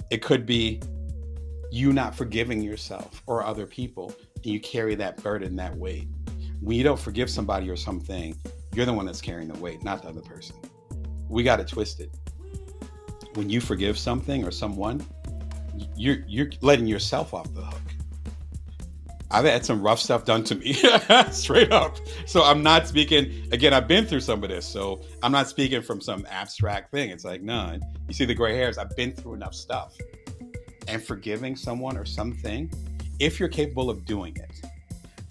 It could be you not forgiving yourself or other people, and you carry that burden, that weight. When you don't forgive somebody or something, you're the one that's carrying the weight, not the other person. We got it twisted. When you forgive something or someone, you're letting yourself off the hook. I've had some rough stuff done to me, straight up. So I'm not speaking, again, I've been through some of this. So I'm not speaking from some abstract thing. It's like, no, you see the gray hairs, I've been through enough stuff. And forgiving someone or something, if you're capable of doing it,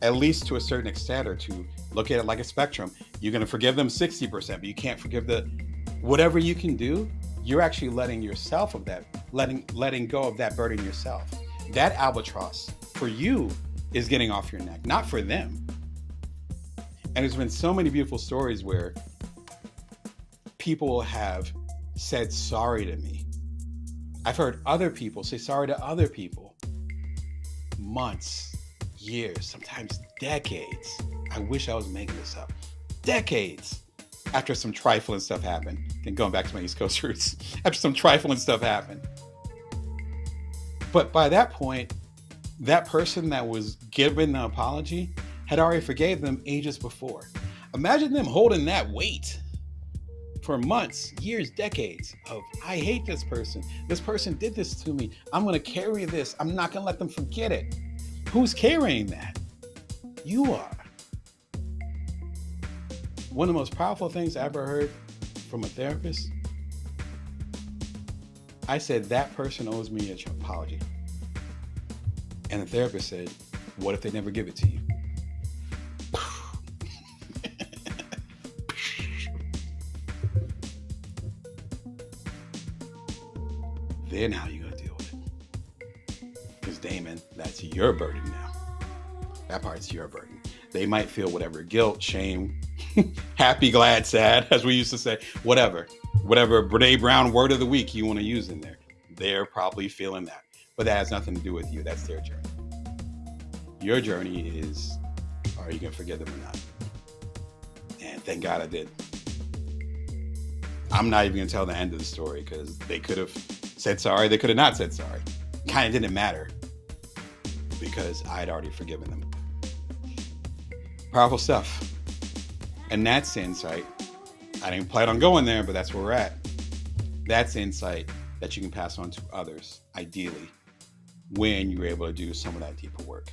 at least to a certain extent, or to look at it like a spectrum, you're going to forgive them 60%, but you can't forgive whatever you can do, you're actually letting yourself of that, letting go of that burden yourself. That albatross for you is getting off your neck, not for them. And there's been so many beautiful stories where people have said sorry to me. I've heard other people say sorry to other people. Months, years, sometimes decades. I wish I was making this up. Decades after some trifling stuff happened. And going back to my East Coast roots, after some trifling stuff happened. But by that point, that person that was given the apology had already forgave them ages before. Imagine them holding that weight for months, years, decades of, I hate this person. This person did this to me. I'm going to carry this. I'm not going to let them forget it. Who's carrying that? You are. One of the most powerful things I ever heard from a therapist, I said, that person owes me an apology. And the therapist said, what if they never give it to you? Then how are you going to deal with it? Because Damon, that's your burden now. That part's your burden. They might feel whatever guilt, shame, happy, glad, sad, as we used to say, whatever Brene Brown word of the week you want to use in there. They're probably feeling that. But that has nothing to do with you. That's their journey. Your journey is, are you going to forgive them or not? And thank God I did. I'm not even going to tell the end of the story because they could have said sorry. They could have not said sorry. Kind of didn't matter because I had already forgiven them. Powerful stuff. And that's insight. I didn't plan on going there, but that's where we're at. That's insight that you can pass on to others, ideally, when you're able to do some of that deeper work.